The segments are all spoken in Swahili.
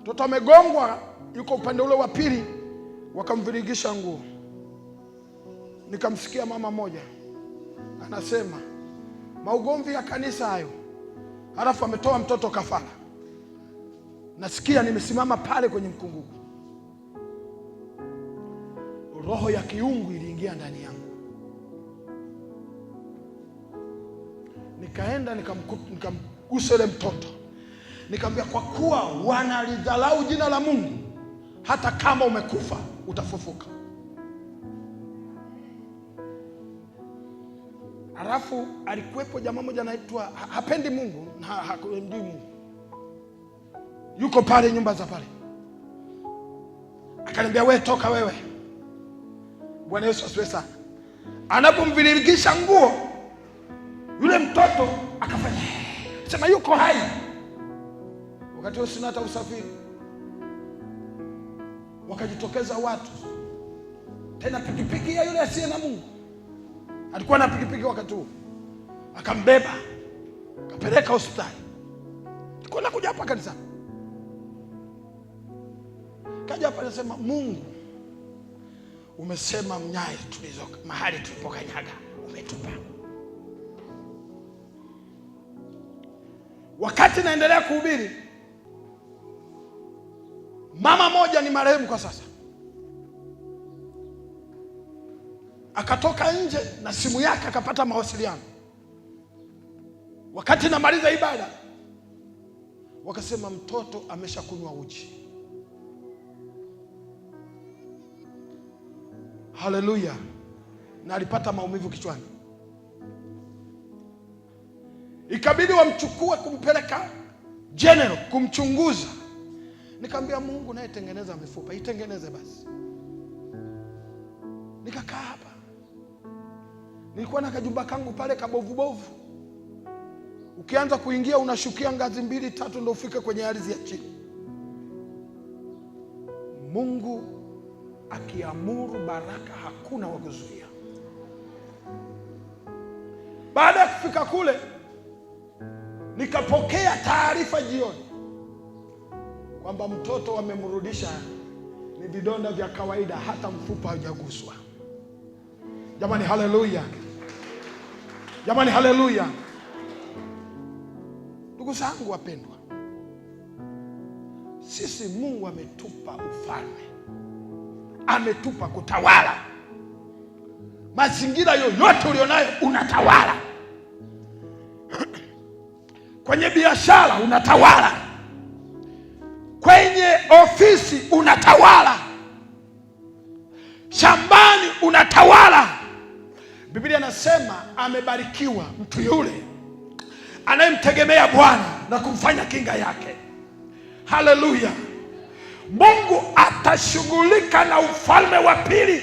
Mtoto amegongwa, yuko upande ule wa pili, wakamvirigisha nguo. Nikamsikia mama moja anasema, maugomvi ya kanisa hayo. Halafu ametoa mtoto kafara. Nasikia nimesimama pale kwenye mkungugu. Roho ya kiungu iliingia ndani yangu. Nikaenda nikamgusa yule mtoto. Nikamwambia, kwa kuwa wanalidharau jina la Mungu, hata kama umekufa utafufuka. Halafu alikuwepo jamaa mmoja anaitwa hapendi Mungu na hakuamini Mungu. Yuko pale nyumba za pale. Akaniambia, wewe toka wewe. Bwana Yesu asifiwe sana. Anapomvirigisha nguo, yule mtoto akafanya sema yuko hai. Wakati huo sina hata usafiri. Wakajitokeza watu. Tena pikipiki ya yule asiye na Mungu. Alikuwa na pikipiki wakati huo. Akambeba. Akapeleka hospitali. Alikuwa anakuja hapa kanisa. Kaja hapa anasema, Mungu umesema mnyayo tulizo mahali tulipokanyaga umetupa. Wakati naendelea kuhubiri, mama moja ni marehemu kwa sasa, akatoka nje na simu yake akapata mawasiliano. Wakati namaliza ibada, wakasema mtoto ameshakunywa uji. Haleluya. Na alipata maumivu kichwani. Ikabidi wamchukue kumpeleka general kumchunguza. Nikamwambia, Mungu naye tengeneza mifupa, itengeneze basi. Nikakaa hapa. Nilikuwa na kajumba kangu pale kabovu bovu. Ukianza kuingia unashukia ngazi 2 3 ndio ufike kwenye ardhi ya chini. Mungu akiamuru baraka hakuna wa kuzuia. Baada ya kufika kule, nikapokea taarifa jioni kwamba mtoto wamemrudisha, ni vidonda vya kawaida, hata mfupa haujaguswa. Jamani haleluya. Jamani haleluya. Ndugu zangu wapendwa, sisi Mungu ametupa ufalme. Ametupa kutawala. Mazingira yoyote ulionayo unatawala. Kwenye biashara unatawala. Kwenye ofisi unatawala. Shambani unatawala. Biblia inasema amebarikiwa mtu yule anayemtegemea Bwana na kumfanya kinga yake. Haleluya. Mungu atashughulika na ufalme wa pili.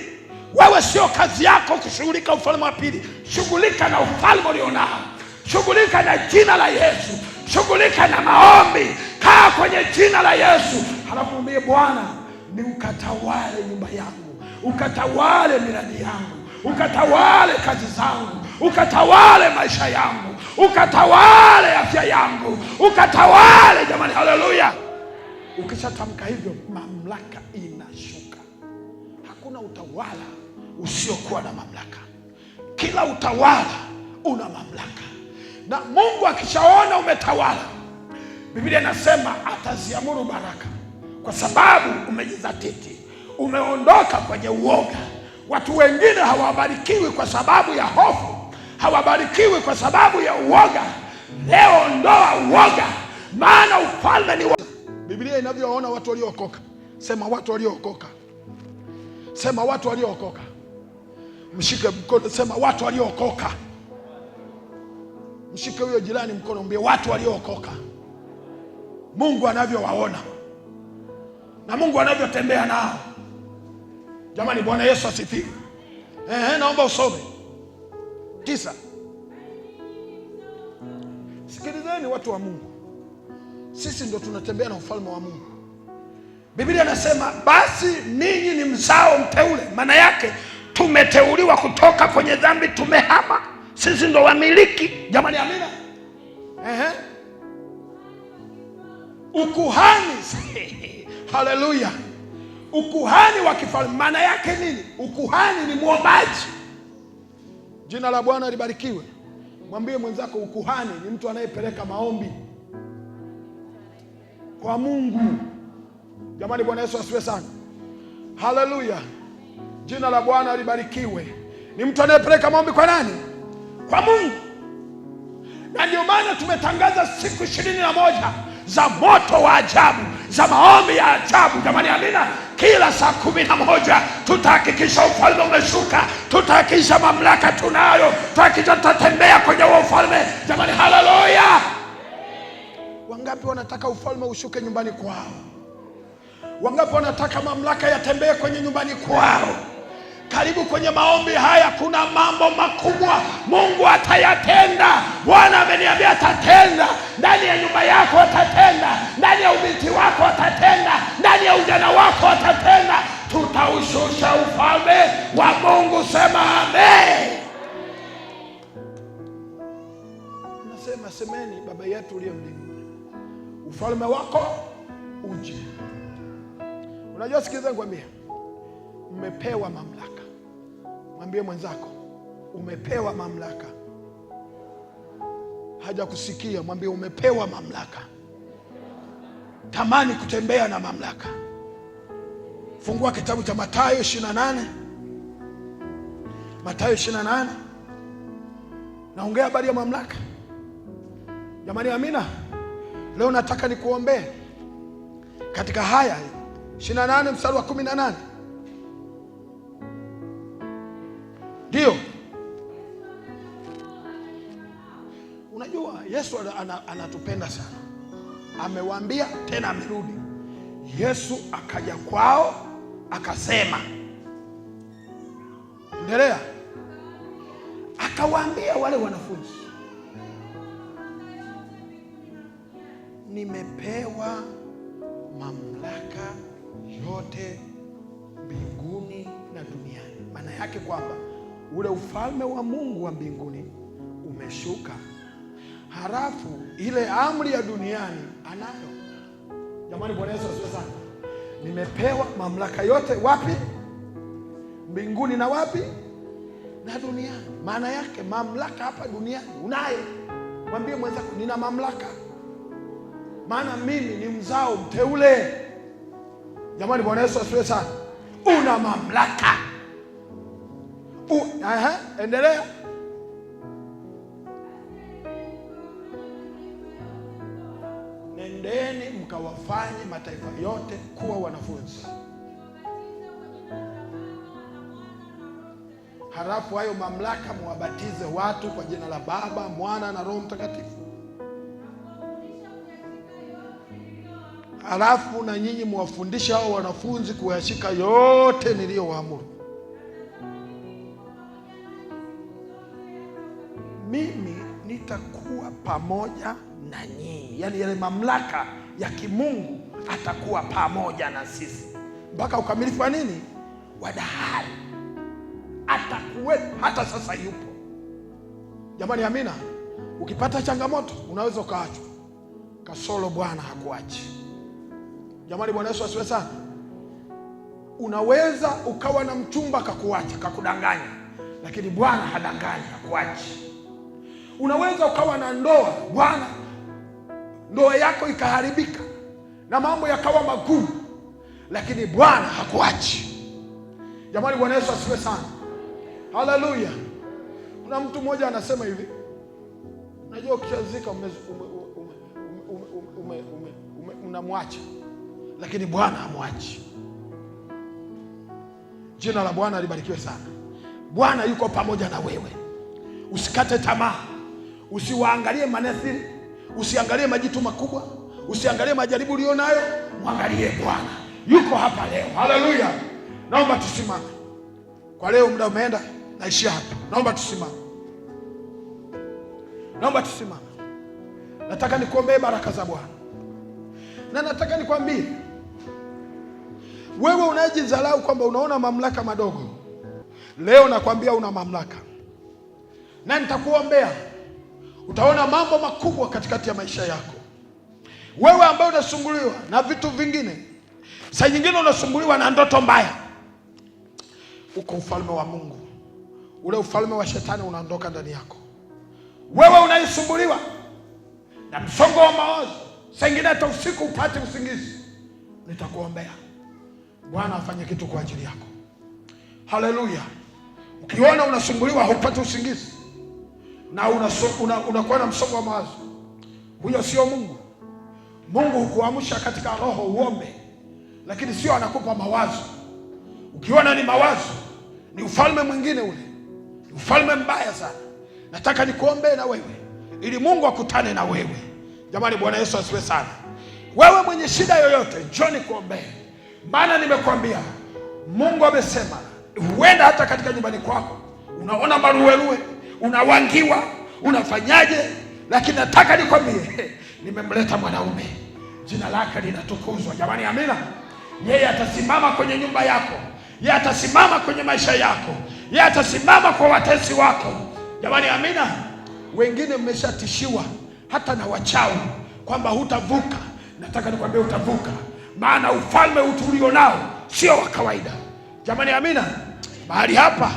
Wewe sio kazi yako kushughulika ufalme wa pili. Shughulika na ufalme ulionao. Shughulika na jina la Yesu. Shughulika na maombi. Kaa kwenye jina la Yesu. Halafu mwambie Bwana, ni ukatawale nyumba yangu, ukatawale miradi yangu, ukatawale kazi zangu, ukatawale maisha yangu, ukatawale afya yangu, ukatawale. Jamani haleluya. Ukishatamka hivyo, mamlaka inashuka. Hakuna utawala usiokuwa na mamlaka. Kila utawala una mamlaka. Na Mungu akishaona umetawala, Biblia inasema ataziamuru baraka, kwa sababu umejizatiti, umeondoka kwenye uoga. Watu wengine hawabarikiwi kwa sababu ya hofu, hawabarikiwi kwa sababu ya uoga. Leo ondoa uoga, maana ufalme ni wa... Biblia inavyoona watu waliookoka. Sema watu waliookoka. Sema watu waliookoka. Mshike mkono, sema watu waliookoka. Mshike huyo jirani mkono, mwambie watu waliookoka. Mungu anavyowaona na Mungu anavyotembea nao. Jamani Bwana Yesu asifiwe. Naomba usome 9. Sikilizeni watu wa Mungu. Sisi ndo tunatembea na ufalme wa Mungu. Biblia inasema basi ninyi ni mzao mteule. Maana yake tumeteuliwa kutoka kwenye dhambi, tumehama. Sisi ndo wamiliki. Jamani amina. ukuhani. Haleluya! Ukuhani wa kifalme maana yake nini? Ukuhani ni mwombaji. Jina la Bwana libarikiwe. Mwambie mwenzako, ukuhani ni mtu anayepeleka maombi kwa Mungu. Jamani, Bwana Yesu asifiwe sana. Haleluya! Jina la Bwana libarikiwe. Ni mtu anayepeleka maombi kwa nani? Kwa Mungu. Na ndio maana tumetangaza siku 21 za moto wa ajabu, za maombi ya ajabu. Jamani, amina. Kila saa 11 tutahakikisha ufalme umeshuka, tutahakikisha mamlaka tunayo, tutahakikisha tutatembea kwenye huo ufalme. Jamani, haleluya! Wangapi wanataka ufalme ushuke nyumbani kwao? Wangapi wanataka mamlaka yatembee kwenye nyumbani kwao? Karibu kwenye maombi haya, kuna mambo makubwa Mungu atayatenda. Bwana ameniambia atatenda ndani ya nyumba yako, atatenda ndani ya ubinti wako, atatenda ndani ya ujana wako, atatenda. Tutaushusha ufalme wa Mungu. Sema amen. Nasema semeni, Baba yetu uliye mbinguni, ufalme wako uje. Unajua, sikiliza nikwambie, umepewa mamlaka. Mwambie mwenzako, umepewa mamlaka. Haja kusikia, mwambie umepewa mamlaka. Tamani kutembea na mamlaka. Fungua kitabu cha Mathayo 28. Mathayo 28. Naongea habari ya mamlaka. Jamani, amina. Leo nataka nikuombee katika haya 28 mstari wa 18. Ndio. Unajua Yesu anatupenda sana. Amewaambia tena amerudi. Yesu akaja kwao akasema, endelea. Akawaambia wale wanafunzi, nimepewa mamlaka yote mbinguni na duniani. Maana yake kwamba ule ufalme wa Mungu wa mbinguni umeshuka, halafu ile amri ya duniani anayo. Jamani, Bwana Yesu asifiwe sana. Nimepewa mamlaka yote wapi? Mbinguni na wapi? Na duniani. Maana yake mamlaka hapa duniani unayo. Mwambie mwenzako, nina mamlaka, maana mimi ni mzao mteule. Jamani, Bwana Yesu asifiwe sana. Una mamlaka. Endelea. Nendeni mkawafanye mataifa yote kuwa wanafunzi. Halafu hayo mamlaka muwabatize watu kwa jina la Baba, Mwana na Roho Mtakatifu. Halafu na nyinyi muwafundishe hao wanafunzi kuyashika yote niliyowaamuru. Mimi nitakuwa pamoja na nyinyi. Yaani yale mamlaka ya kimungu atakuwa pamoja na sisi mpaka ukamilifu wa nini? Wa dahari. Atakuwepo, hata sasa yupo. Jamani, amina. Ukipata changamoto unaweza ukaachwa, kasoro Bwana hakuachi. Jamani, Bwana Yesu asiwe sana. Unaweza ukawa na mchumba kakuacha, kakudanganya, lakini Bwana hadanganyi, hakuachi. Unaweza ukawa na ndoa, ndoa yako ikaharibika na mambo yakawa magumu, lakini Bwana hakuachi. Jamani, Bwana Yesu asiwe sana. Haleluya. Kuna mtu mmoja anasema hivi, unajua ukishazika unamwacha, lakini Bwana hamwachi. Jina la Bwana libarikiwe sana. Bwana yuko pamoja na wewe. Usikate tamaa. Usiwaangalie manethiri, usiangalie majitu makubwa, usiangalie majaribu ulionayo. Mwangalie Bwana. Yuko hapa leo. Haleluya. Naomba tusimame. Kwa leo muda umeenda, naishia hapa. Naomba tusimame. Naomba tusimame. Nataka nikuombee baraka za Bwana. Na nataka nikwambie, wewe unajidharau kwamba unaona mamlaka madogo, leo nakwambia una mamlaka. Na nitakuombea, utaona mambo makubwa katikati ya maisha yako. Wewe ambaye unasumbuliwa na vitu vingine, saa nyingine unasumbuliwa na ndoto mbaya, uko ufalme wa Mungu. Ule ufalme wa shetani unaondoka ndani yako. Wewe unayesumbuliwa na msongo wa mawazo, saa nyingine hata usiku upate usingizi, nitakuombea Bwana afanye kitu kwa ajili yako. Haleluya. Ukiona unasumbuliwa hupate usingizi na unakuwa na msongo wa mawazo, huyo sio Mungu. Mungu hukuamsha katika roho uombe, lakini sio anakupa mawazo. Ukiona ni mawazo, ni ufalme mwingine ule, ni ufalme mbaya sana. Nataka nikuombe na wewe ili Mungu akutane na wewe. Jamani, Bwana Yesu asifiwe sana. Wewe mwenye shida yoyote, njoo nikuombee. Maana nimekwambia Mungu amesema, huenda hata katika nyumbani kwako unaona maruweruwe, unawangiwa, unafanyaje, lakini nataka nikwambie nimemleta mwanaume, jina lake linatukuzwa. Jamani, amina. Yeye atasimama kwenye nyumba yako, yeye atasimama kwenye maisha yako, yeye atasimama kwa watesi wako. Jamani, amina. Wengine mmeshatishiwa hata na wachawi kwamba hutavuka. Nataka nikwambie utavuka, maana ufalme utulio nao sio wa kawaida. Jamani, amina. Mahali hapa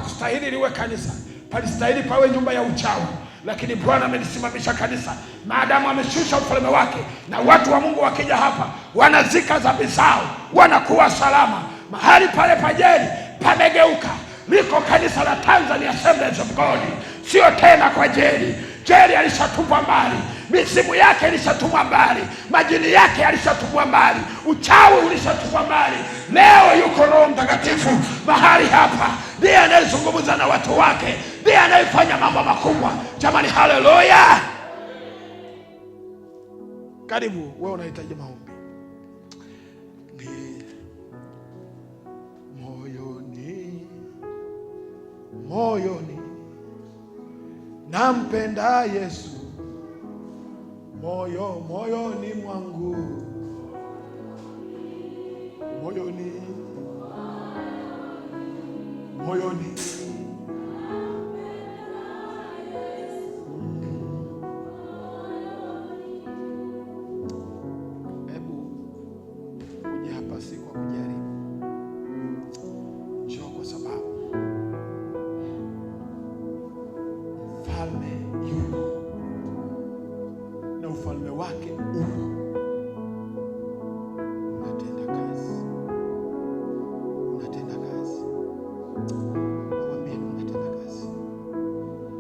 kustahili liwe kanisa, palistahili pawe nyumba ya uchawi, lakini Bwana amelisimamisha kanisa. Maadamu ameshusha ufalme wake, na watu wa Mungu wakija hapa wanazika dhambi zao, wanakuwa salama. Mahali pale pajeli pamegeuka, liko kanisa la Tanzania Assemblies of God. Sio tena kwa jeli. Jeli alishatupwa mbali, mizimu yake ilishatupwa mbali, majini yake alishatupwa mbali, uchawi ulishatupwa mbali. Leo yuko Roho Mtakatifu mahali hapa, ndiye anayezungumza na watu wake, ndiye anayefanya mambo makubwa. Jamani, haleluya. Karibu wewe unahitaji maombi. Moyoni nampenda Yesu, moyoni mwangu, moyoni hebu uje hapa, si kwa kujaribu, njoo kwa sababu mfalme yupo na ufalme wake upo, unatenda kazi. Nawaambia unatenda kazi.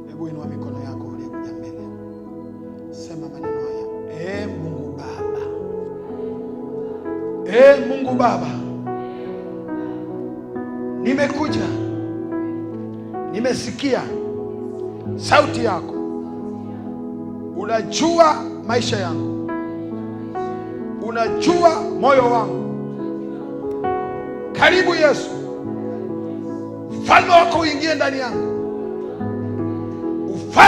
Hebu inua mikono yako uliyekuja mbele, sema maneno haya: Mungu Baba, Mungu Baba, nimekuja, nimesikia sauti yako, unajua maisha yangu, unajua moyo wangu. Karibu Yesu, ufalme wako uingie ndani yangu.